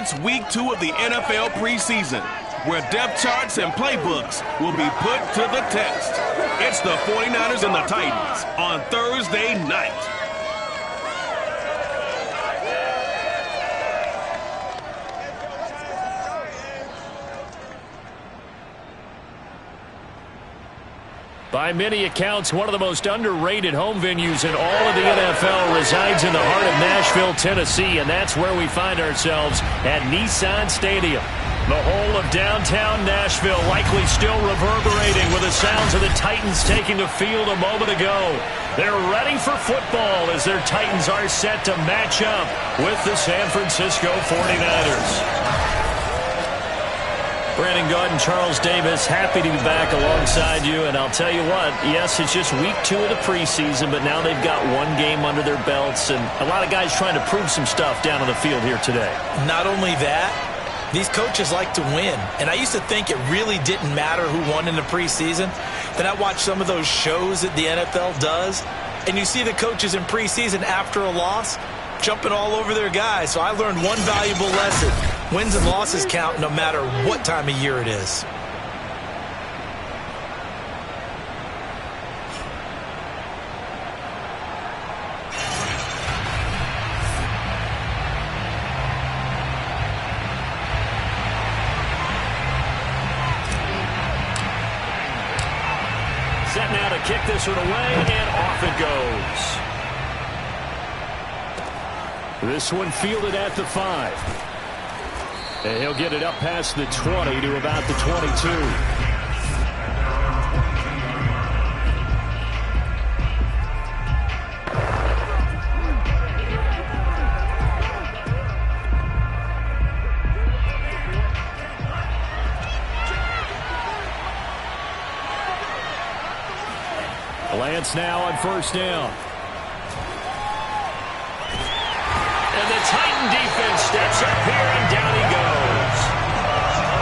It's week 2 of the NFL preseason, where depth charts and playbooks will be put to the test. It's the 49ers and the Titans on Thursday night. By many accounts, one of the most underrated home venues in all of the NFL resides in the heart of Nashville, Tennessee, and that's where we find ourselves at Nissan Stadium. The whole of downtown Nashville likely still reverberating with the sounds of the Titans taking the field a moment ago. They're ready for football as their Titans are set to match up with the San Francisco 49ers. Brandon Gaudin, Charles Davis, happy to be back alongside you. And I'll tell you what, yes, it's just week 2 of the preseason, but now they've got one game under their belts, and a lot of guys trying to prove some stuff down on the field here today. Not only that, these coaches like to win. And I used to think it really didn't matter who won in the preseason. Then I watched some of those shows that the NFL does, and you see the coaches in preseason after a loss jumping all over their guys. So I learned one valuable lesson. Wins and losses count no matter what time of year it is. Set now to kick this one away, and off it goes. This one fielded at the 5. And he'll get it up past the 20 to about the 22. Lance now on first down. And the Titan defense steps up here, and down he goes.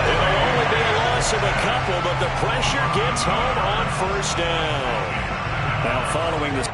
It'll only be a loss of a couple, but the pressure gets home on first down. Now following this.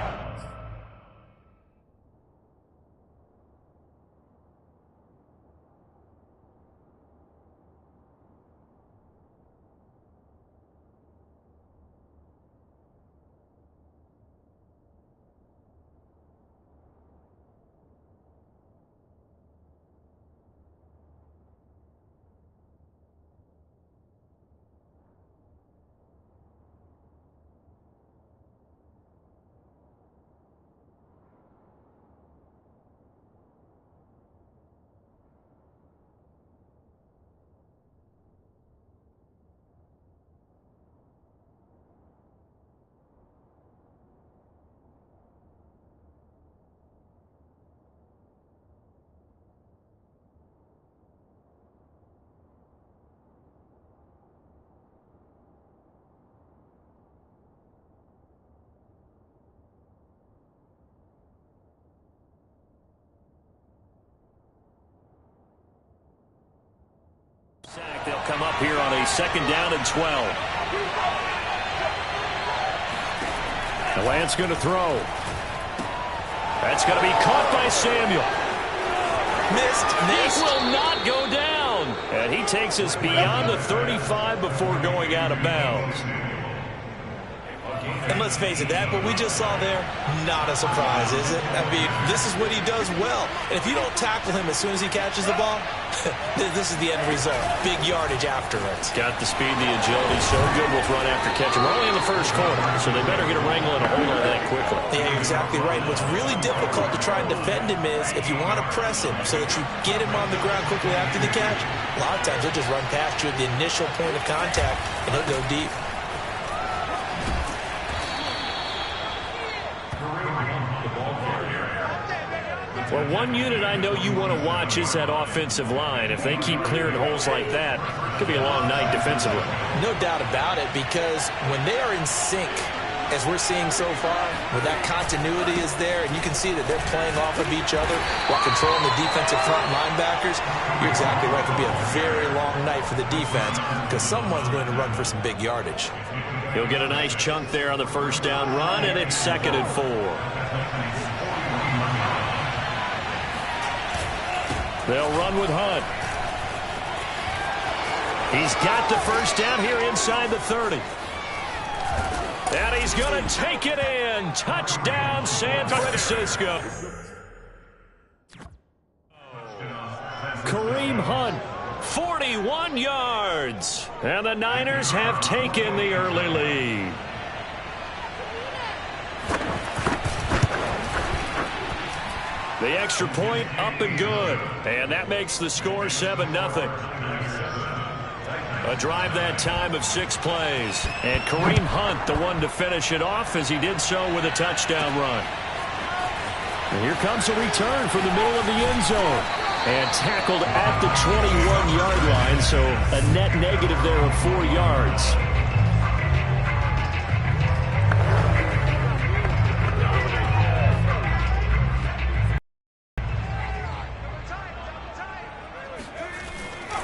They'll come up here on a 2nd down and 12. The Lance going to throw. That's going to be caught by Samuel. Missed. He will not go down. And he takes us beyond the 35 before going out of bounds. And let's face it, that what we just saw there, not a surprise, is it? I mean, this is what he does well. And if you don't tackle him as soon as he catches the ball, this is the end result. Big yardage after it. Got the speed, the agility, so good with run after catch. We're only in the first quarter, so they better get a wrangle and a hold on that quickly. Yeah, you're exactly right. What's really difficult to try and defend him is if you want to press him so that you get him on the ground quickly after the catch, a lot of times he'll just run past you at the initial point of contact, and he'll go deep. Well, one unit I know you want to watch is that offensive line. If they keep clearing holes like that, it could be a long night defensively. No doubt about it, because when they are in sync, as we're seeing so far, where that continuity is there, and you can see that they're playing off of each other while controlling the defensive front linebackers, you're exactly right. It could be a very long night for the defense because someone's going to run for some big yardage. He'll get a nice chunk there on the first down run, and it's 2nd and 4. They'll run with Hunt. He's got the first down here inside the 30. And he's going to take it in. Touchdown, San Francisco. Kareem Hunt, 41 yards. And the Niners have taken the early lead. The extra point up and good. And that makes the score 7-0. A drive that time of 6 plays. And Kareem Hunt, the one to finish it off as he did so with a touchdown run. And here comes a return from the middle of the end zone. And tackled at the 21-yard line, so a net negative there of 4 yards.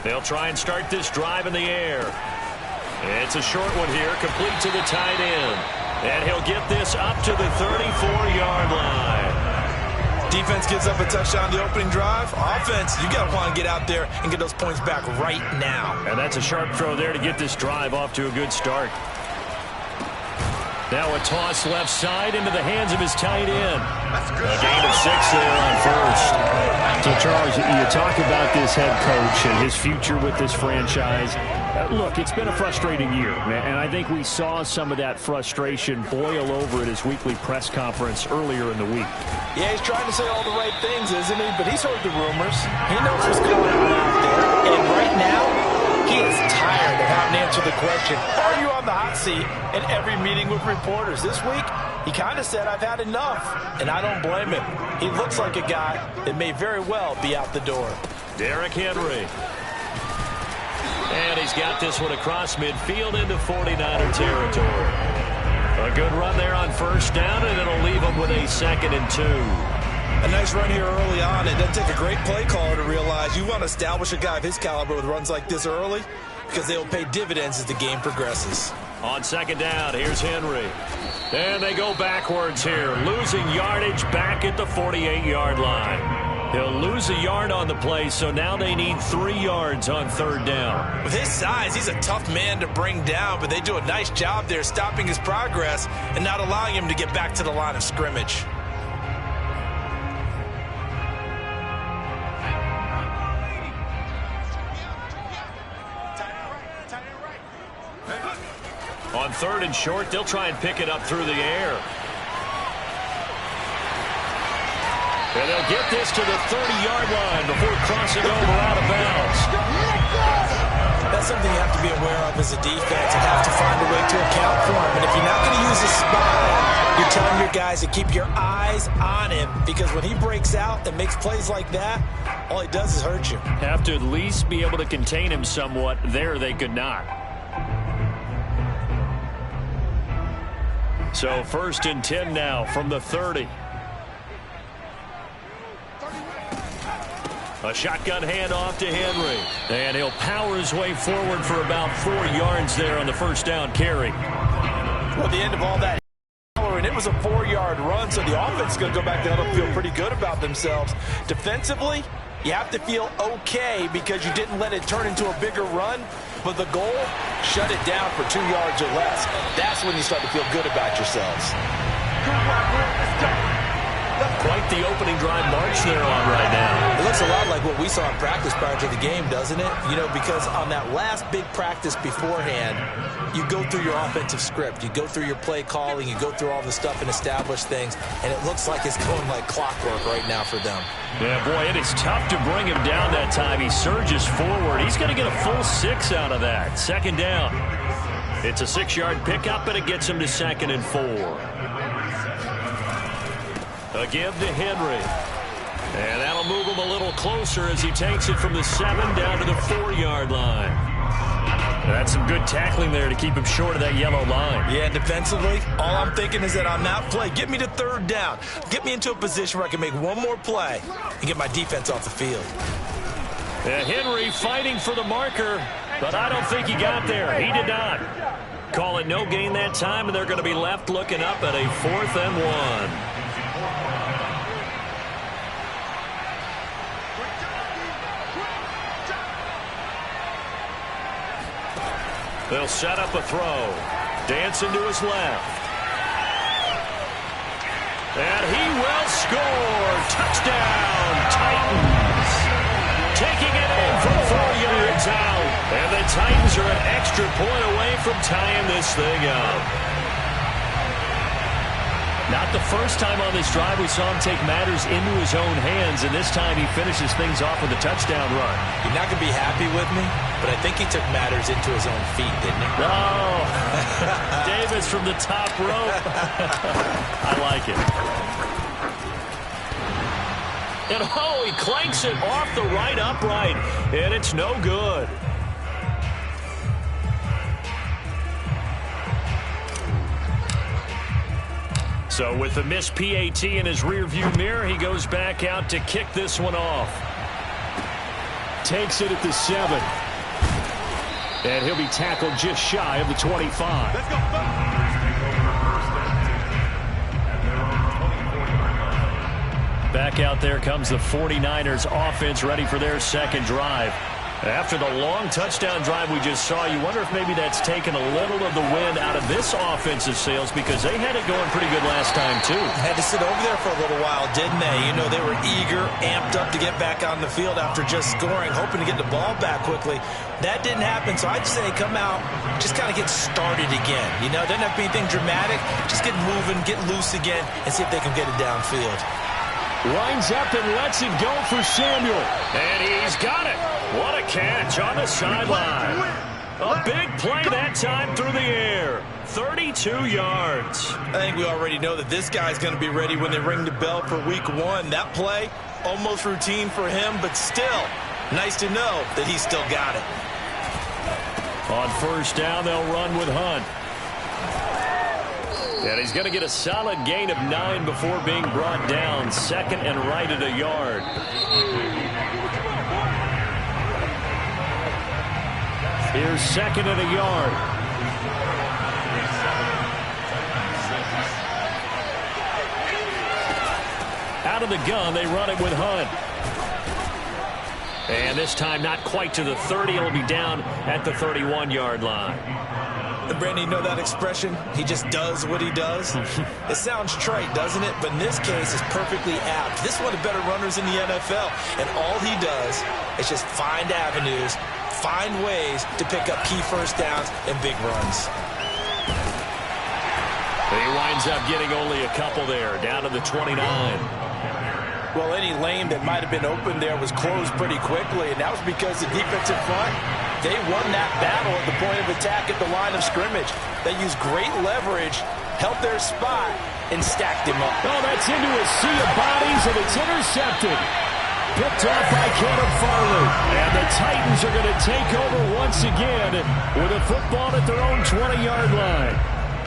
They'll try and start this drive in the air. It's a short one here, complete to the tight end. And he'll get this up to the 34-yard line. Defense gives up a touchdown the opening drive. Offense, you got to want to get out there and get those points back right now. And that's a sharp throw there to get this drive off to a good start. Now a toss left side into the hands of his tight end. A gain of 6 there on first. So, Charles, you talk about this head coach and his future with this franchise. Look, it's been a frustrating year, and I think we saw some of that frustration boil over at his weekly press conference earlier in the week. Yeah, he's trying to say all the right things, isn't he? But he's heard the rumors. He knows what's going on out there. And right now, he is tired of having to answer the question, are you on the hot seat in every meeting with reporters? This week, he kind of said, I've had enough, and I don't blame him. He looks like a guy that may very well be out the door. Derrick Henry. And he's got this one across midfield into 49er territory. A good run there on first down, and it'll leave him with a 2nd and 2. A nice run here early on. It doesn't take a great play caller to realize you want to establish a guy of his caliber with runs like this early because they will pay dividends as the game progresses. On 2nd down, here's Henry. And they go backwards here, losing yardage back at the 48-yard line. He'll lose a yard on the play, so now they need 3 yards on 3rd down. With his size, he's a tough man to bring down, but they do a nice job there stopping his progress and not allowing him to get back to the line of scrimmage. On 3rd and short, they'll try and pick it up through the air. And they'll get this to the 30-yard line before crossing over out of bounds. That's something you have to be aware of as a defense and have to find a way to account for him. And if you're not going to use a spy, you're telling your guys to keep your eyes on him, because when he breaks out and makes plays like that, all he does is hurt you. Have to at least be able to contain him somewhat. There they could not. So 1st and 10 now from the 30. A shotgun handoff to Henry. And he'll power his way forward for about 4 yards there on the first down carry. Well, the end of all that, and it was a 4-yard run, so the offense is going to go back down and feel pretty good about themselves. Defensively, you have to feel okay because you didn't let it turn into a bigger run. But the goal, shut it down for 2 yards or less. That's when you start to feel good about yourselves. Quite the opening drive march they're on right now. It looks a lot like what we saw in practice prior to the game, doesn't it? You know, because on that last big practice beforehand, you go through your offensive script. You go through your play calling. You go through all the stuff and establish things. And it looks like it's going like clockwork right now for them. Yeah, boy, it is tough to bring him down that time. He surges forward. He's going to get a full 6 out of that. 2nd down. It's a 6-yard pickup, and it gets him to 2nd and 4. A give to Henry. And that'll move him a little closer as he takes it from the 7 down to the 4-yard line. That's some good tackling there to keep him short of that yellow line. Yeah, defensively, all I'm thinking is that on that play, get me to 3rd down. Get me into a position where I can make one more play and get my defense off the field. Henry fighting for the marker, but I don't think he got there. He did not. Call it no gain that time, and they're going to be left looking up at a 4th and 1. They'll set up a throw. Dancing to his left. And he will score. Touchdown, Titans. Taking it in from 4 yards out. And the Titans are an extra point away from tying this thing up. Not the first time on this drive we saw him take matters into his own hands, and this time he finishes things off with a touchdown run. You're not going to be happy with me, but I think he took matters into his own feet, didn't he? Oh, Davis from the top rope. I like it. And oh, he clanks it off the right upright, and it's no good. So with the missed PAT in his rearview mirror, he goes back out to kick this one off. Takes it at the 7. And he'll be tackled just shy of the 25. Let's go. Back out there comes the 49ers offense ready for their second drive. After the long touchdown drive we just saw, you wonder if maybe that's taken a little of the wind out of this offensive sails, because they had it going pretty good last time too. Had to sit over there for a little while, didn't they? You know, they were eager, amped up to get back on the field after just scoring, hoping to get the ball back quickly. That didn't happen, so I'd say come out, just kind of get started again. You know, doesn't have to be anything dramatic. Just get moving, get loose again, and see if they can get it downfield. Lines up and lets it go for Samuel. And he's got it. What a catch on the sideline. A big play that time through the air. 32 yards. I think we already know that this guy's going to be ready when they ring the bell for week 1. That play, almost routine for him, but still, nice to know that he's still got it. On first down, they'll run with Hunt. And he's going to get a solid gain of 9 before being brought down. Second and right at a yard. Here's second and a yard. Out of the gun, they run it with Hunt. And this time not quite to the 30. It'll be down at the 31-yard line. Brandon, you know that expression? He just does what he does. It sounds trite, doesn't it? But in this case, it's perfectly apt. This is one of the better runners in the NFL. And all he does is just find avenues, find ways to pick up key first downs and big runs. He winds up getting only a couple there, down to the 29. Well, any lane that might have been open there was closed pretty quickly, and that was because the defensive front, they won that battle at the point of attack at the line of scrimmage. They used great leverage, held their spot, and stacked him up. Oh, that's into a sea of bodies, and it's intercepted. Picked off by Caleb Farley. And the Titans are going to take over once again with a football at their own 20-yard line.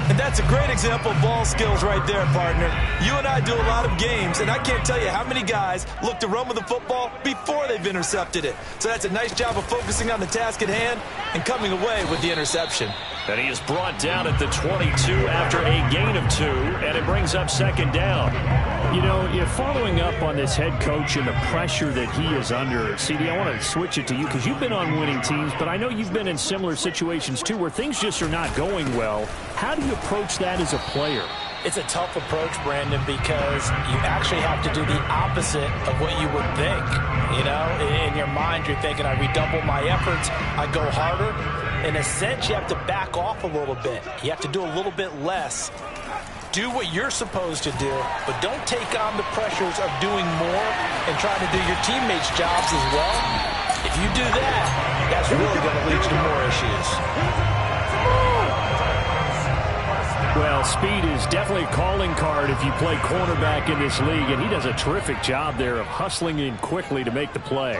And that's a great example of ball skills right there, partner. You and I do a lot of games, and I can't tell you how many guys look to run with the football before they've intercepted it. So that's a nice job of focusing on the task at hand and coming away with the interception. And he is brought down at the 22 after a gain of 2, and it brings up second down. You know, you're following up on this head coach and the pressure that he is under. CD, I want to switch it to you because you've been on winning teams, but I know you've been in similar situations too where things just are not going well. How do you approach that as a player? It's a tough approach, Brandon, because you actually have to do the opposite of what you would think. You know, in your mind, you're thinking, I redouble my efforts, I go harder. In a sense, you have to back off a little bit. You have to do a little bit less. Do what you're supposed to do, but don't take on the pressures of doing more and trying to do your teammates' jobs as well. If you do that, that's really going to lead to more issues. Well, speed is definitely a calling card if you play cornerback in this league, and he does a terrific job there of hustling in quickly to make the play.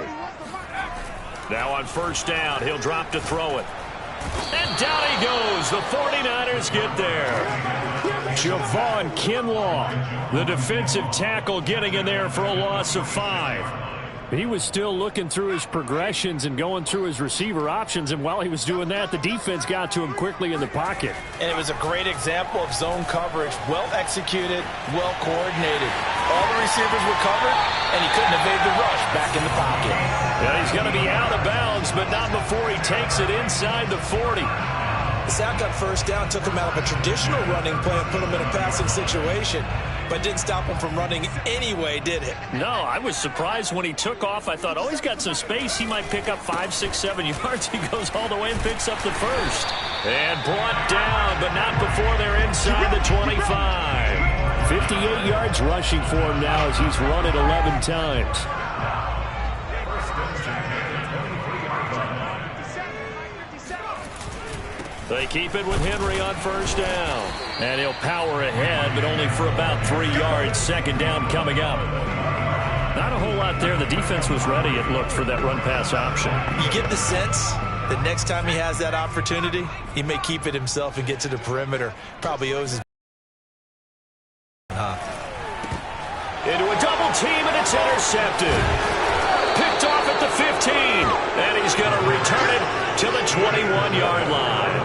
Now on first down, he'll drop to throw it. And down he goes. The 49ers get there. Javon Kinlaw, the defensive tackle, getting in there for a loss of 5. He was still looking through his progressions and going through his receiver options, and while he was doing that, the defense got to him quickly in the pocket. And it was a great example of zone coverage, well executed, well coordinated. All the receivers were covered, and he couldn't evade the rush back in the pocket. Yeah, he's going to be out of bounds, but not before he takes it inside the 40. The sack on first down took him out of a traditional running play and put him in a passing situation, but didn't stop him from running anyway, did it? No, I was surprised when he took off. I thought, oh, he's got some space. He might pick up 5, 6, 7 yards. He goes all the way and picks up the first. And brought down, but not before they're inside the 25. 58 yards rushing for him now as he's run it 11 times. They keep it with Henry on first down. And he'll power ahead, but only for about 3 yards. Second down coming up. Not a whole lot there. The defense was ready, it looked, for that run-pass option. You get the sense that next time he has that opportunity, he may keep it himself and get to the perimeter. Probably owes his... Into a double team, and it's intercepted. Picked off at the 15, and he's going to return it to the 21-yard line.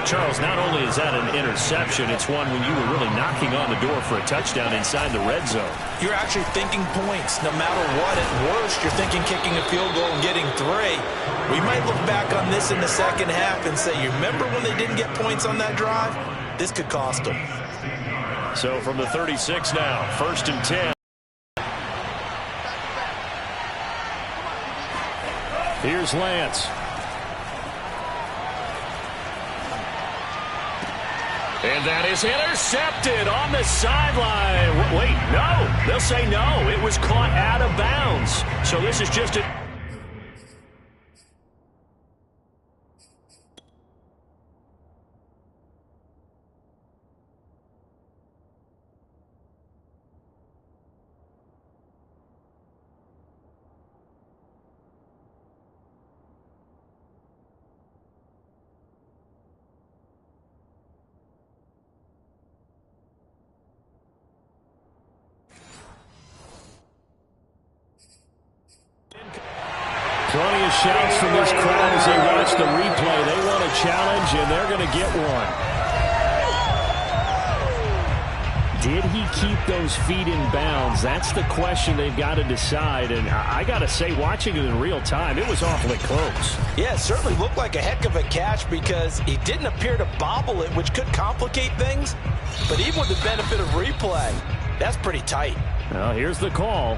Charles, not only is that an interception, it's one when you were really knocking on the door for a touchdown inside the red zone. You're actually thinking points. No matter what, at worst, you're thinking kicking a field goal and getting 3. We might look back on this in the second half and say, you remember when they didn't get points on that drive? This could cost them. So from the 36 now, 1st and 10. Here's Lance. And that is intercepted on the sideline. Wait, no. They'll say no. It was caught out of bounds. So this is just a... Plenty of shouts from this crowd as they watch the replay. They want a challenge, and they're going to get one. Did he keep those feet in bounds? That's the question they've got to decide. And I got to say, watching it in real time, it was awfully close. Yeah, it certainly looked like a heck of a catch because he didn't appear to bobble it, which could complicate things. But even with the benefit of replay, that's pretty tight. Well, here's the call.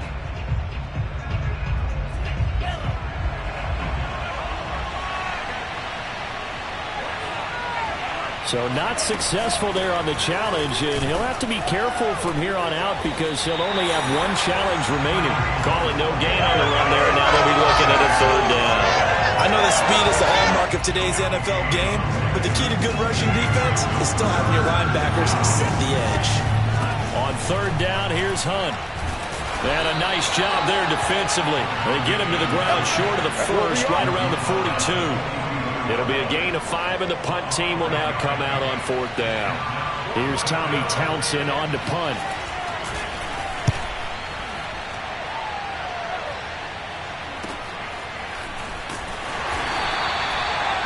So not successful there on the challenge, and he'll have to be careful from here on out because he'll only have one challenge remaining. Calling no gain on the run there, and now they'll be looking at a 3rd down. I know the speed is the hallmark of today's NFL game, but the key to good rushing defense is still having your linebackers set the edge. On 3rd down, here's Hunt. And a nice job there defensively. They get him to the ground short of the first, right around the 42. It'll be a gain of 5, and the punt team will now come out on 4th down. Here's Tommy Townsend on to punt.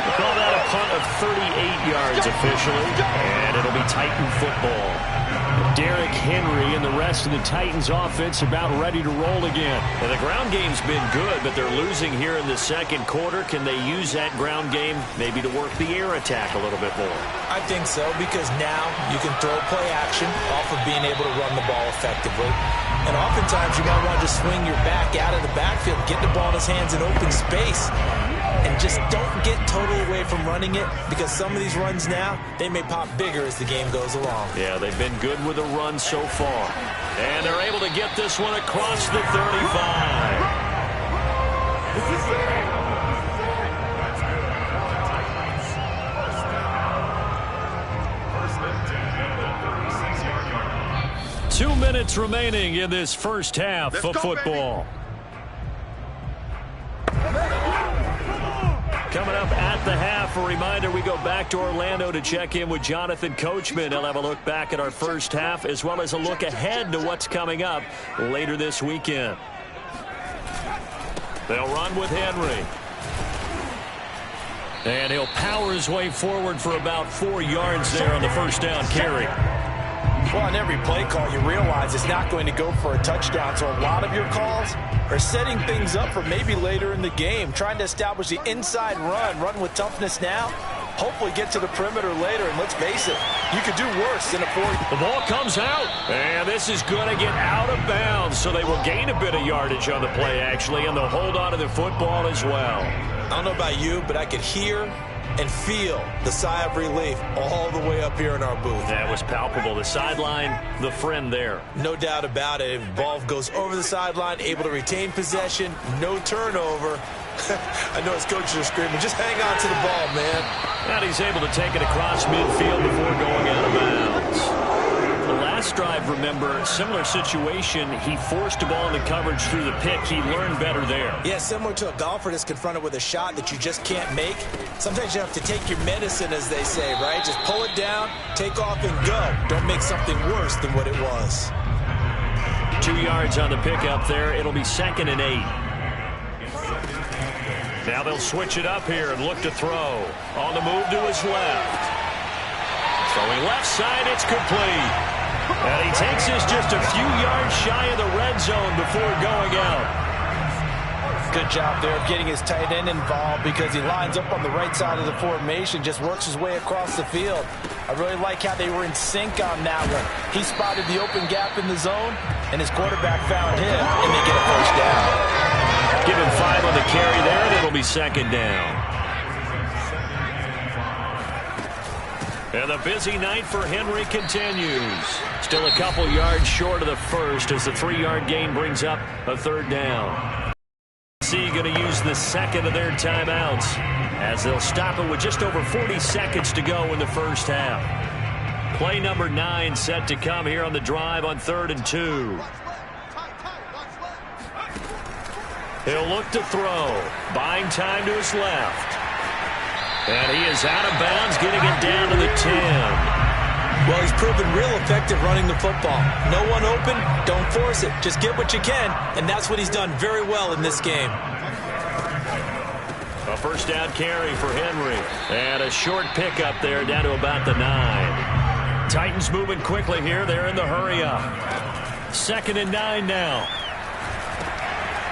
We'll call that a punt of 38 yards officially, and it'll be Titan football. Derrick Henry and the rest of the Titans offense about ready to roll again. And the ground game's been good, but they're losing here in the second quarter. Can they use that ground game maybe to work the air attack a little bit more? I think so, because now you can throw play action off of being able to run the ball effectively. And oftentimes you might want to just swing your back out of the backfield, get the ball in his hands in open space, and just don't get totally away from running it, because some of these runs now, they may pop bigger as the game goes along. Yeah, they've been good with the run so far. And they're able to get this one across the 35. Two minutes remaining in this first half of football. Coming up at the half, a reminder, we go back to Orlando to check in with Jonathan Coachman. He'll have a look back at our first half as well as a look ahead to what's coming up later this weekend. They'll run with Henry. And he'll power his way forward for about 4 yards there on the first down carry. Well, on every play call, you realize it's not going to go for a touchdown, so a lot of your calls are setting things up for maybe later in the game, trying to establish the inside run with toughness now, hopefully get to the perimeter later. And let's face it, you could do worse than a 4. The ball comes out, and this is going to get out of bounds, so they will gain a bit of yardage on the play, actually, and they'll hold on to the football as well. I don't know about you, but I could hear and feel the sigh of relief all the way up here in our booth. That was palpable. The sideline, the friend there. No doubt about it. If ball goes over the sideline, able to retain possession, no turnover. I know his coaches are screaming, just hang on to the ball, man. And he's able to take it across midfield before going out of bounds. The last drive, remember, similar situation. He forced a ball into coverage through the pick. He learned better there. Yeah, similar to a golfer that's confronted with a shot that you just can't make. Sometimes you have to take your medicine, as they say, right? Just pull it down, take off, and go. Don't make something worse than what it was. 2 yards on the pickup there. It'll be 2nd and 8. Now they'll switch it up here and look to throw. On the move to his left. Throwing left side, it's complete. And he takes this just a few yards shy of the red zone before going out. Good job there of getting his tight end involved because he lines up on the right side of the formation, just works his way across the field. I really like how they were in sync on that one. He spotted the open gap in the zone, and his quarterback found him, and they get a first down. Give him 5 on the carry there, and it'll be 2nd down. And the busy night for Henry continues. Still a couple yards short of the first as the 3-yard gain brings up a 3rd down. C going to use the 2nd of their timeouts as they'll stop it with just over 40 seconds to go in the first half. Play number 9 set to come here on the drive on 3rd and 2. He'll look to throw. Buying time to his left. And he is out of bounds, getting it down to the 10. Well, he's proven real effective running the football. No one open, don't force it. Just get what you can, and that's what he's done very well in this game. A first down carry for Henry. And a short pickup there down to about the 9. Titans moving quickly here. They're in the hurry up. 2nd and 9 now.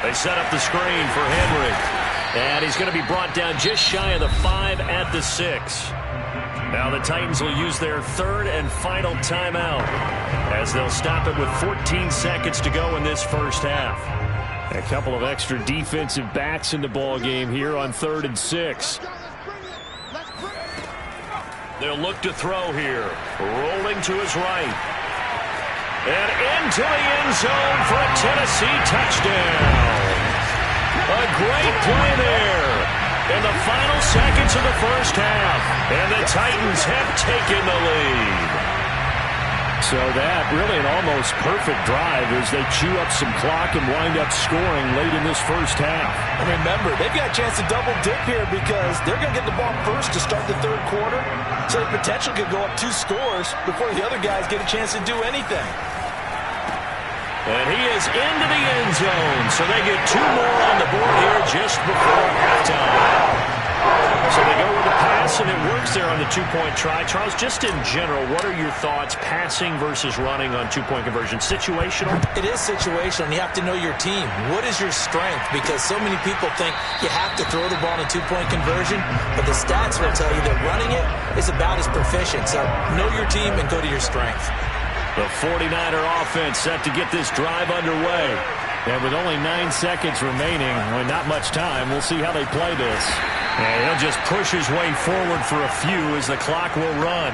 They set up the screen for Henry. And he's going to be brought down just shy of the 5 at the 6. Now the Titans will use their 3rd and final timeout as they'll stop it with 14 seconds to go in this first half. A couple of extra defensive backs in the ball game here on 3rd and 6. They'll look to throw here. Rolling to his right. And into the end zone for a Tennessee touchdown. A great play there in the final seconds of the first half. And the Titans have taken the lead. So that really an almost perfect drive as they chew up some clock and wind up scoring late in this first half. And remember, they've got a chance to double dip here because they're going to get the ball first to start the 3rd quarter. So the potential could go up 2 scores before the other guys get a chance to do anything. And he is into the end zone. So they get 2 more on the board here just before halftime. So they go with the pass, and it works there on the 2-point try. Charles, just in general, what are your thoughts passing versus running on 2-point conversion? Situational? It is situational, and you have to know your team. What is your strength? Because so many people think you have to throw the ball in a 2-point conversion, but the stats will tell you that running it is about as proficient. So know your team and go to your strength. The 49er offense set to get this drive underway. And with only 9 seconds remaining, not much time, we'll see how they play this. And he'll just push his way forward for a few as the clock will run.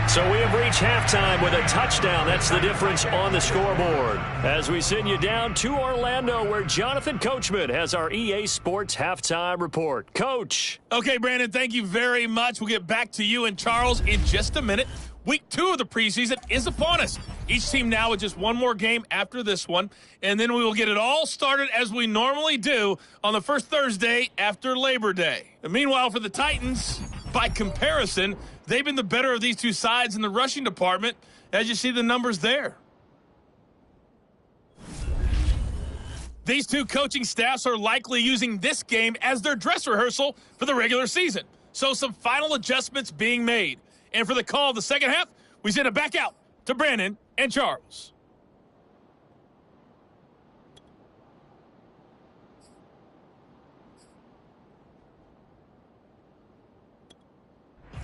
So we have reached halftime with a touchdown. That's the difference on the scoreboard. As we send you down to Orlando, where Jonathan Coachman has our EA Sports Halftime Report. Coach. Okay, Brandon, thank you very much. We'll get back to you and Charles in just a minute. Week 2 of the preseason is upon us. Each team now with just one more game after this one, and then we will get it all started as we normally do on the first Thursday after Labor Day. And meanwhile, for the Titans, by comparison, they've been the better of these two sides in the rushing department, as you see the numbers there. These two coaching staffs are likely using this game as their dress rehearsal for the regular season. So some final adjustments being made. And for the call of the second half, we send it back out to Brandon and Charles.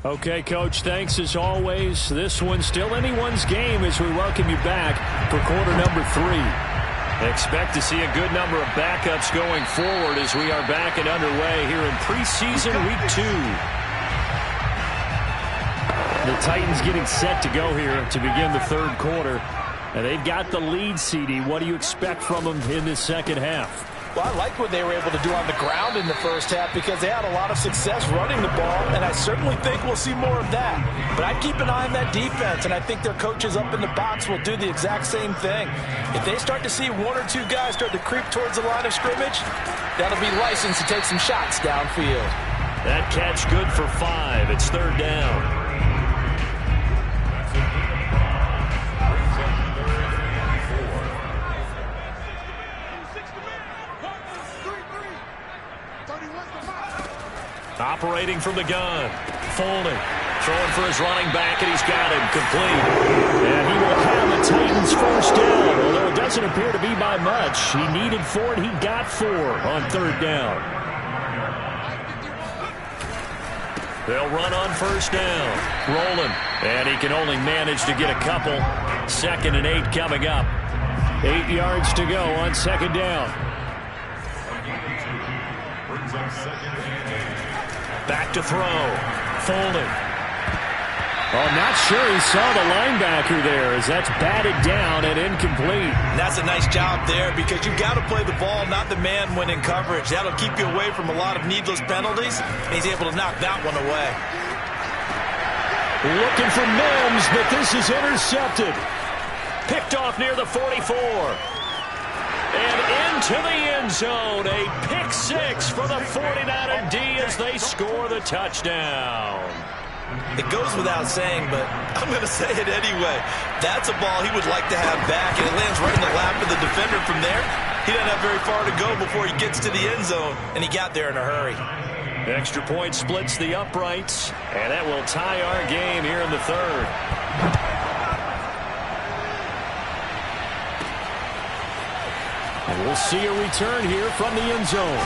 Okay, Coach, thanks as always. This one's still anyone's game as we welcome you back for quarter number 3. Expect to see a good number of backups going forward as we are back and underway here in preseason week 2. The Titans getting set to go here to begin the third quarter. And they've got the lead, CD. What do you expect from them in this second half? Well, I like what they were able to do on the ground in the first half because they had a lot of success running the ball, and I certainly think we'll see more of that. But I'd keep an eye on that defense, and I think their coaches up in the box will do the exact same thing. If they start to see 1 or 2 guys start to creep towards the line of scrimmage, that'll be license to take some shots downfield. That catch good for 5. It's third down. Operating from the gun. Folding. Throwing for his running back, and he's got him complete. And he will have the Titans first down, although it doesn't appear to be by much. He needed 4, and he got 4 on third down. They'll run on first down. Rolling. And he can only manage to get a couple. 2nd and 8 coming up. 8 yards to go on second down. Back to throw. Folding. Oh, not sure he saw the linebacker there as that's batted down and incomplete. And that's a nice job there because you've got to play the ball, not the man when in coverage. That'll keep you away from a lot of needless penalties. And he's able to knock that one away. Looking for Mims, but this is intercepted. Picked off near the 44. And into the end zone, a pick 6 for the 49er D as they score the touchdown. It goes without saying, but I'm going to say it anyway. That's a ball he would like to have back, and it lands right in the lap of the defender from there. He doesn't have very far to go before he gets to the end zone, and he got there in a hurry. Extra point splits the uprights, and that will tie our game here in the third. And we'll see a return here from the end zone.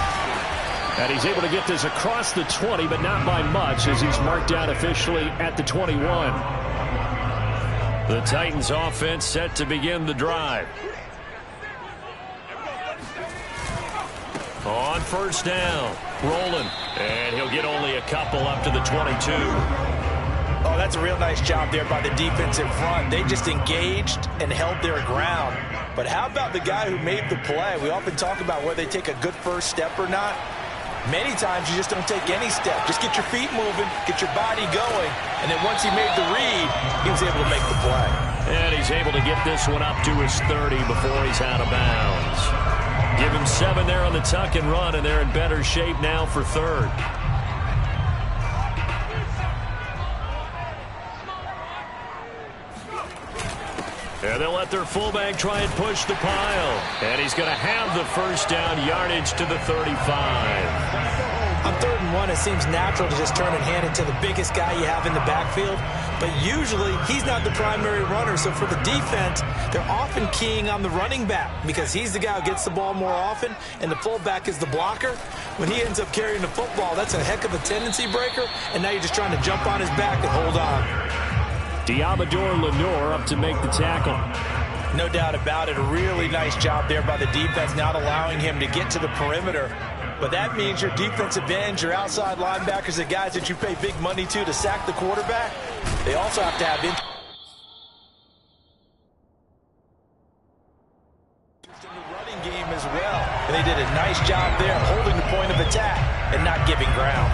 And he's able to get this across the 20, but not by much as he's marked down officially at the 21. The Titans offense set to begin the drive. On first down, rolling. And he'll get only a couple up to the 22. Oh, that's a real nice job there by the defense in front. They just engaged and held their ground. But how about the guy who made the play? We often talk about whether they take a good first step or not. Many times you just don't take any step. Just get your feet moving, get your body going, and then once he made the read, he was able to make the play. And he's able to get this one up to his 30 before he's out of bounds. Give him 7 there on the tuck and run, and they're in better shape now for third. And they'll let their fullback try and push the pile. And he's going to have the first down yardage to the 35. On 3rd and 1, it seems natural to just turn and hand it to the biggest guy you have in the backfield. But usually, he's not the primary runner. So for the defense, they're often keying on the running back because he's the guy who gets the ball more often, and the fullback is the blocker. When he ends up carrying the football, that's a heck of a tendency breaker, and now you're just trying to jump on his back and hold on. Diamador Lenore up to make the tackle. No doubt about it. A really nice job there by the defense, not allowing him to get to the perimeter. But that means your defensive ends, your outside linebackers, the guys that you pay big money to sack the quarterback, they also have to have in the running game as well. And they did a nice job there holding the point of attack and not giving ground.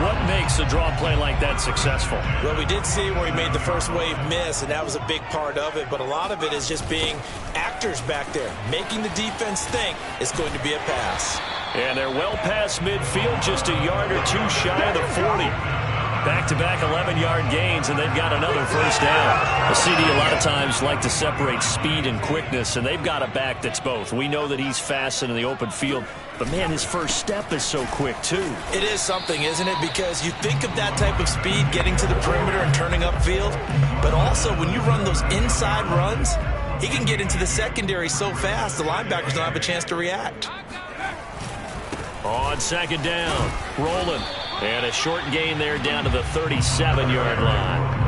What makes a draw play like that successful? Well, we did see where he made the first wave miss, and that was a big part of it. But a lot of it is just being actors back there, making the defense think it's going to be a pass. And they're well past midfield, just a yard or two shy of the 40. Back-to-back 11-yard gains, and they've got another first down. The CD a lot of times like to separate speed and quickness, and they've got a back that's both. We know that he's fast in the open field, but, man, his first step is so quick, too. It is something, isn't it? Because you think of that type of speed getting to the perimeter and turning upfield, but also when you run those inside runs, he can get into the secondary so fast the linebackers don't have a chance to react. On second down, rolling. And a short gain there down to the 37-yard line.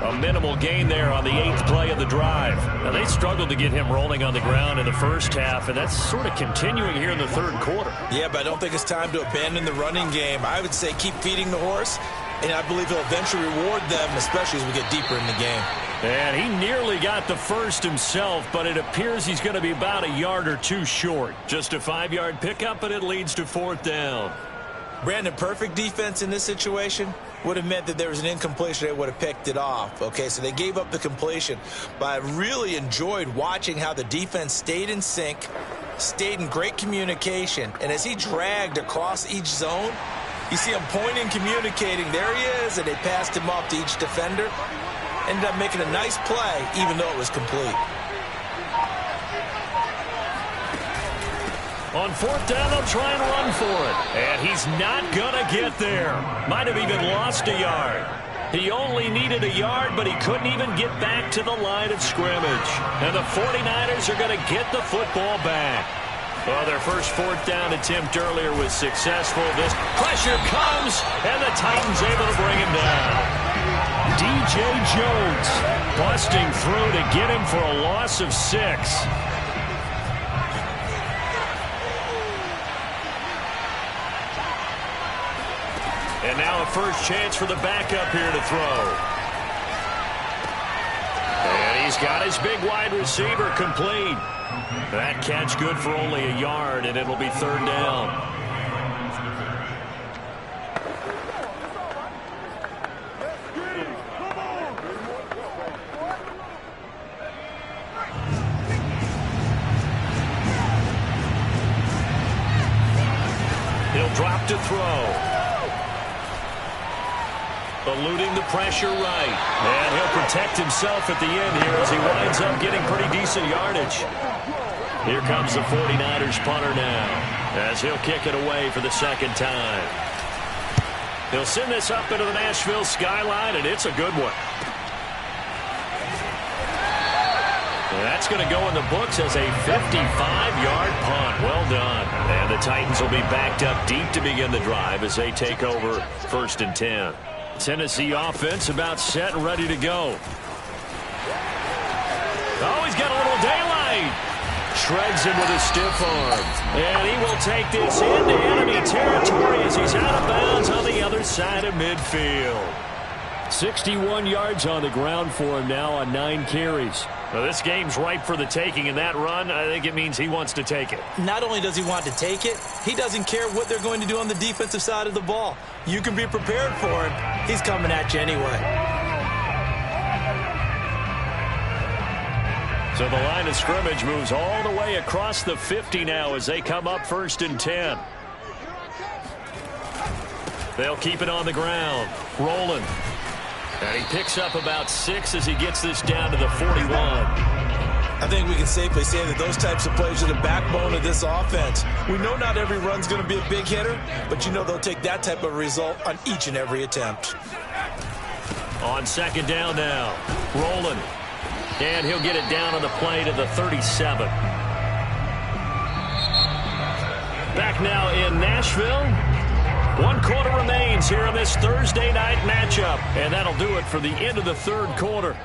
A minimal gain there on the 8th play of the drive. Now, they struggled to get him rolling on the ground in the first half, and that's sort of continuing here in the third quarter. Yeah, but I don't think it's time to abandon the running game. I would say keep feeding the horse, and I believe he'll eventually reward them, especially as we get deeper in the game. And he nearly got the first himself, but it appears he's going to be about a yard or two short. Just a 5-yard pickup, and it leads to 4th down. Brandon, perfect defense in this situation would have meant that there was an incompletion. They would have picked it off. Okay, so they gave up the completion. But I really enjoyed watching how the defense stayed in sync, stayed in great communication. And as he dragged across each zone, you see him pointing, communicating. There he is, and they passed him off to each defender. Ended up making a nice play, even though it was complete. On 4th down, they'll try and run for it. And he's not going to get there. Might have even lost a yard. He only needed a yard, but he couldn't even get back to the line of scrimmage. And the 49ers are going to get the football back. Well, their first 4th down attempt earlier was successful. This pressure comes, and the Titans able to bring him down. DJ Jones busting through to get him for a loss of 6. And now a first chance for the backup here to throw. And he's got his big wide receiver complete. That catch good for only a yard, and it'll be 3rd down. He'll drop to throw. Eluding the pressure right. And he'll protect himself at the end here as he winds up getting pretty decent yardage. Here comes the 49ers punter now as he'll kick it away for the 2nd time. He'll send this up into the Nashville skyline, and it's a good one. And that's going to go in the books as a 55-yard punt. Well done. And the Titans will be backed up deep to begin the drive as they take over 1st and 10. Tennessee offense about set and ready to go. Oh, he's got a little daylight. Shreds him with a stiff arm. And he will take this into enemy territory as he's out of bounds on the other side of midfield. 61 yards on the ground for him now on 9 carries. Well, this game's ripe for the taking, and that run, I think it means he wants to take it. Not only does he want to take it, he doesn't care what they're going to do on the defensive side of the ball. You can be prepared for him. He's coming at you anyway. So the line of scrimmage moves all the way across the 50 now as they come up 1st and 10. They'll keep it on the ground. Rolling. And he picks up about 6 as he gets this down to the 41. I think we can safely say that those types of plays are the backbone of this offense. We know not every run's going to be a big hitter, but you know they'll take that type of result on each and every attempt. On 2nd down now. Rolling. And he'll get it down on the play to the 37. Back now in Nashville. 1 quarter remains here in this Thursday night matchup. And that'll do it for the end of the 3rd quarter.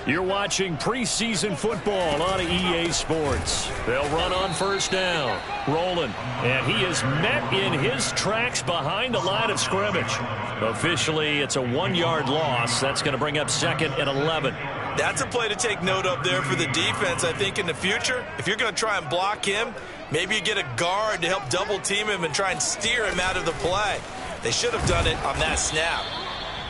You're watching preseason football on EA Sports. They'll run on 1st down. Rolling. And he is met in his tracks behind the line of scrimmage. Officially, it's a 1-yard loss. That's going to bring up 2nd and 11. That's a play to take note of there for the defense, I think, in the future. If you're going to try and block him, maybe you get a guard to help double team him and try and steer him out of the play. They should have done it on that snap.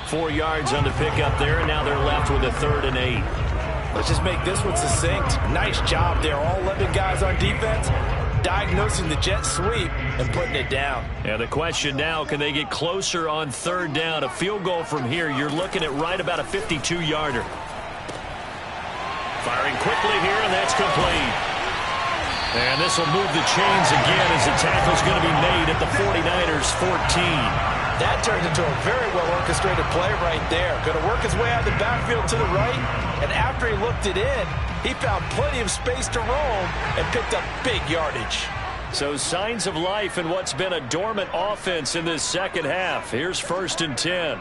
4 yards on the pickup there, and now they're left with a 3rd and 8. Let's just make this one succinct. Nice job there. All 11 guys on defense diagnosing the jet sweep and putting it down. Yeah, the question now, can they get closer on 3rd down? A field goal from here, you're looking at right about a 52-yarder. Firing quickly here, and that's complete. And this will move the chains again as the tackle's going to be made at the 49ers' 14. That turned into a very well-orchestrated play right there. Going to work his way out of the backfield to the right, and after he looked it in, he found plenty of space to roam and picked up big yardage. So signs of life in what's been a dormant offense in this second half. Here's 1st and 10.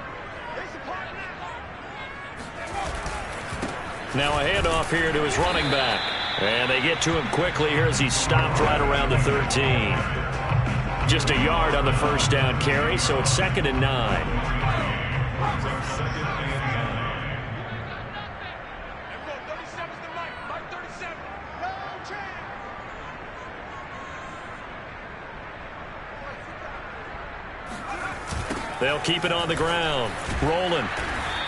Now a handoff here to his running back. And they get to him quickly here as he's stopped right around the 13. Just a yard on the first down carry, so it's 2nd and 9. They'll keep it on the ground. Rolling.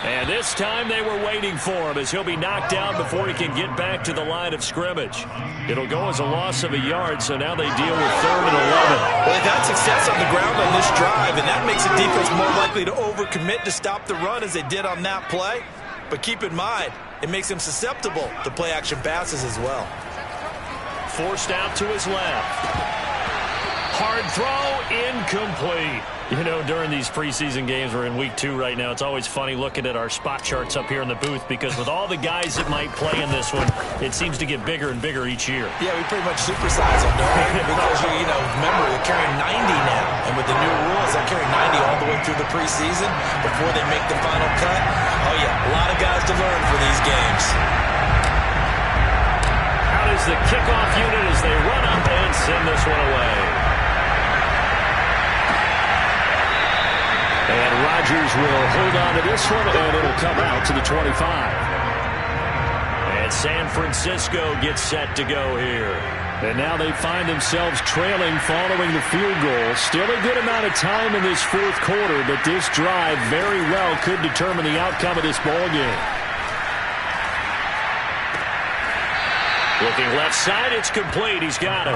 And this time they were waiting for him as he'll be knocked down before he can get back to the line of scrimmage. It'll go as a loss of a yard, so now they deal with 3rd and 11. Well, they've had success on the ground on this drive, and that makes the defense more likely to overcommit to stop the run as they did on that play. But keep in mind, it makes them susceptible to play-action passes as well. Forced out to his left. Hard throw, incomplete. You know, during these preseason games, we're in week 2 right now, it's always funny looking at our spot charts up here in the booth because with all the guys that might play in this one, it seems to get bigger and bigger each year. Yeah, we pretty much supersize them, don't we? Because, you know, remember, they're carrying 90 now. And with the new rules, they're carrying 90 all the way through the preseason before they make the final cut. Oh, yeah, a lot of guys to learn for these games. Out is the kickoff unit as they run up and send this one away. And Rodgers will hold on to this one, and it'll come out to the 25. And San Francisco gets set to go here. And now they find themselves trailing following the field goal. Still a good amount of time in this 4th quarter, but this drive very well could determine the outcome of this ball game. Looking left side, it's complete. He's got it.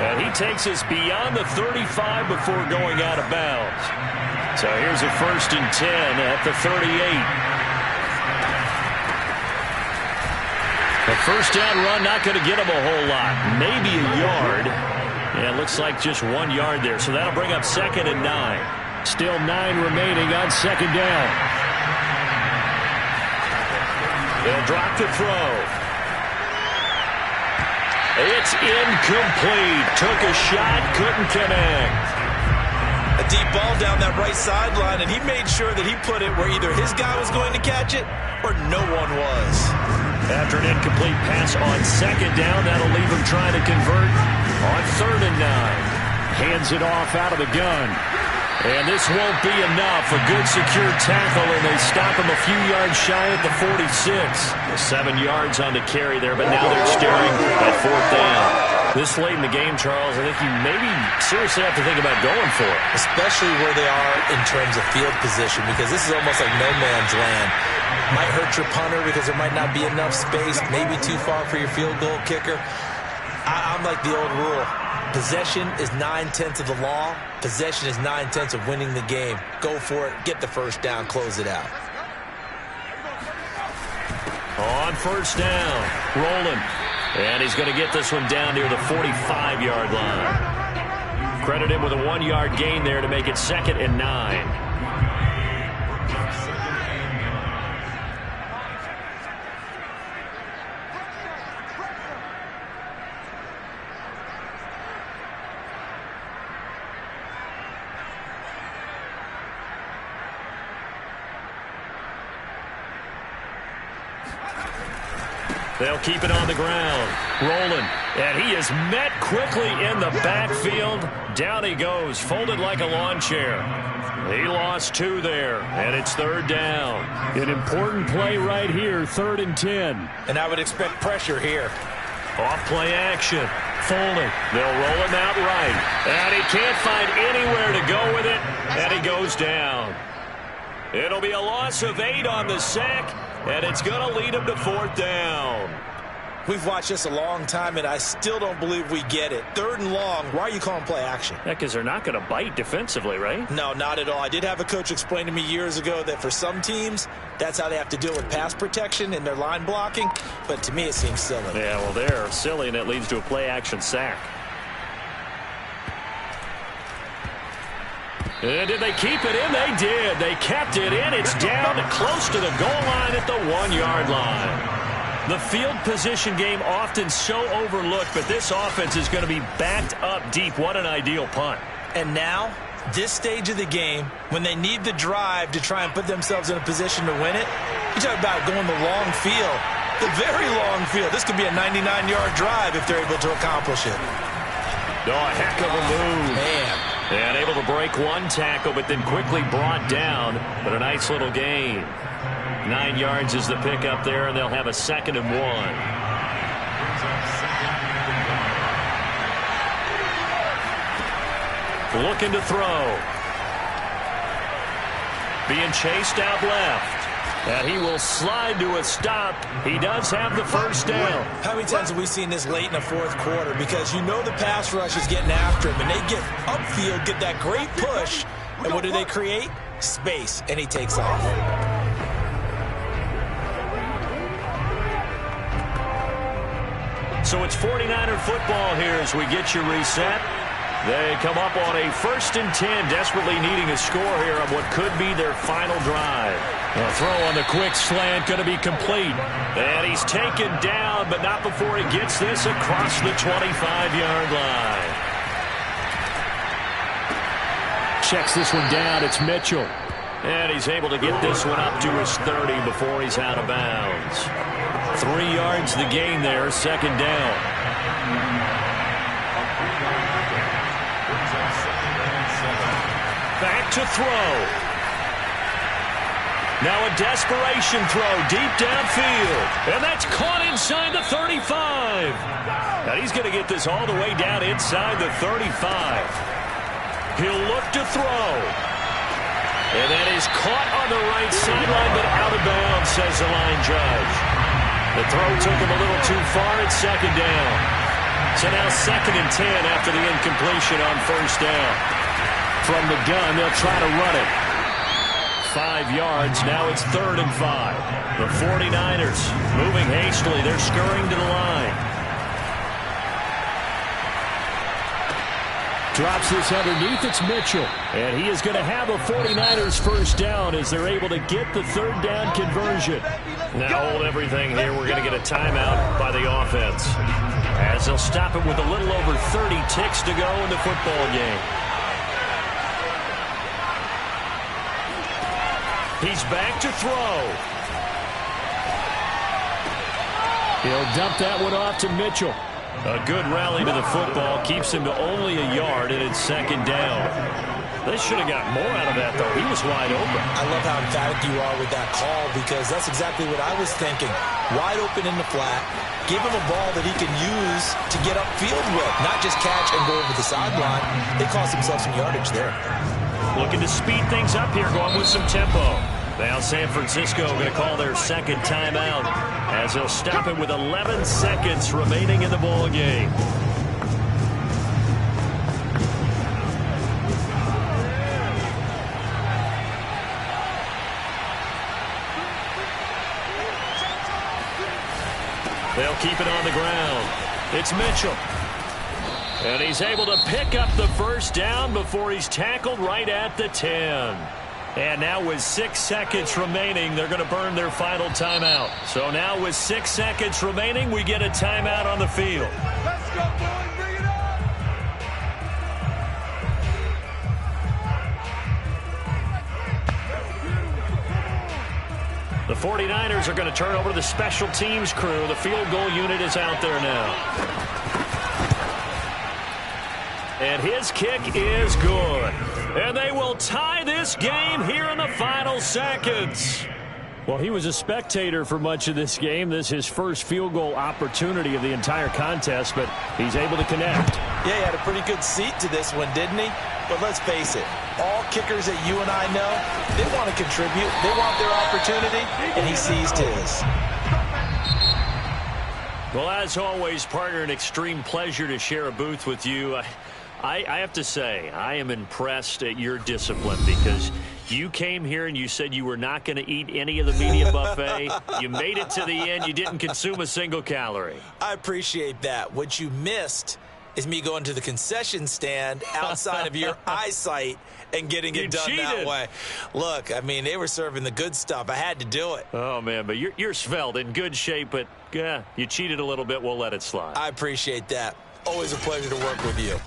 And he takes us beyond the 35 before going out of bounds. So here's a 1st and 10 at the 38. The first down run not going to get him a whole lot. Maybe a yard. Yeah, it looks like just 1 yard there. So that'll bring up 2nd and 9. Still 9 remaining on 2nd down. They'll drop the throw. It's incomplete. Took a shot, couldn't connect. A deep ball down that right sideline, and he made sure that he put it where either his guy was going to catch it or no one was. After an incomplete pass on 2nd down, that'll leave him trying to convert on 3rd and 9. Hands it off out of the gun. And this won't be enough. A good secure tackle, and they stop him a few yards shy at the 46. 7 yards on the carry there, but now they're staring at 4th down. This late in the game, Charles, I think you maybe seriously have to think about going for it. Especially where they are in terms of field position, because this is almost like no man's land. Might hurt your punter because there might not be enough space, maybe too far for your field goal kicker. I'm like the old rule. Possession is 9/10 of the law. Possession is 9/10 of winning the game. Go for it. Get the first down. Close it out. On 1st down, rolling. And he's going to get this one down near the 45-yard line. Credit him with a 1-yard gain there to make it 2nd and 9. They'll keep it on the ground. Rolling. And he is met quickly in the backfield. Down he goes, folded like a lawn chair. He lost 2 there, and it's 3rd down. An important play right here, 3rd and 10. And I would expect pressure here. Off play action. Folding. They'll roll him out right. And he can't find anywhere to go with it, and he goes down. It'll be a loss of 8 on the sack, and it's going to lead him to 4th down. We've watched this a long time, and I still don't believe we get it. 3rd and long, why are you calling play action? Yeah, because they're not going to bite defensively, right? No, not at all. I did have a coach explain to me years ago that for some teams, that's how they have to deal with pass protection and their line blocking. But to me, it seems silly. Yeah, well, they're silly, and it leads to a play action sack. Did they keep it in? They did. They kept it in. It's down close to the goal line at the 1-yard line. The field position game often so overlooked, but this offense is going to be backed up deep. What an ideal punt. And now, this stage of the game, when they need the drive to try and put themselves in a position to win it, you talk about going the long field, the very long field. This could be a 99-yard drive if they're able to accomplish it. Oh, a heck of a move. Man. And able to break one tackle, but then quickly brought down. But a nice little gain. 9 yards is the pickup there, and they'll have a 2nd and 1. Looking to throw. Being chased out left. And he will slide to a stop. He does have the first down. How many times have we seen this late in the fourth quarter? Because you know the pass rush is getting after him, and they get upfield, get that great push. And what do they create? Space, and he takes off. So it's 49er football here as we get you reset. They come up on a 1st and 10, desperately needing a score here on what could be their final drive. A throw on the quick slant, going to be complete. And he's taken down, but not before he gets this across the 25-yard line. Checks this one down. It's Mitchell. And he's able to get this one up to his 30 before he's out of bounds. 3 yards the gain there, 2nd down. Back to throw. Now a desperation throw deep downfield. And that's caught inside the 35. And he's going to get this all the way down inside the 35. He'll look to throw. And that is caught on the right sideline, but out of bounds, says the line judge. The throw took him a little too far. It's 2nd down. So now 2nd and 10 after the incompletion on 1st down. From the gun, they'll try to run it. 5 yards. Now it's 3rd and 5. The 49ers moving hastily. They're scurrying to the line. Drops this underneath. It's Mitchell. And he is going to have a 49ers first down as they're able to get the 3rd down conversion. Now hold everything here. We're going to get a timeout by the offense. As they'll stop it with a little over 30 ticks to go in the football game. He's back to throw. He'll dump that one off to Mitchell. A good rally to the football keeps him to only a yard, and it's 2nd down. They should have got more out of that, though. He was wide open. I love how emphatic you are with that call, because that's exactly what I was thinking. Wide open in the flat. Give him a ball that he can use to get upfield with, not just catch and go over the sideline. They cost themselves some yardage there. Looking to speed things up here, going with some tempo. Now San Francisco going to call their 2nd timeout as they'll stop it with 11 seconds remaining in the ball game. They'll keep it on the ground. It's Mitchell. And he's able to pick up the first down before he's tackled right at the 10. And now with 6 seconds remaining, they're going to burn their final timeout. So now with 6 seconds remaining, we get a timeout on the field. Let's go, boys. Bring it on. The 49ers are going to turn over to the special teams crew. The field goal unit is out there now. And his kick is good. And they will tie this game here in the final seconds. Well, he was a spectator for much of this game. This is his first field goal opportunity of the entire contest, but he's able to connect. Yeah, he had a pretty good seat to this one, didn't he? But let's face it, all kickers that you and I know, they want to contribute. They want their opportunity, and he seized his. Well, as always, partner, an extreme pleasure to share a booth with you. I have to say, I am impressed at your discipline, because you came here and you said you were not going to eat any of the media buffet. You made it to the end. You didn't consume a single calorie. I appreciate that. What you missed is me going to the concession stand outside of your eyesight and getting it done that way. Look, I mean, they were serving the good stuff. I had to do it. Oh, man, but you're svelte, in good shape, but you cheated a little bit. We'll let it slide. I appreciate that. Always a pleasure to work with you.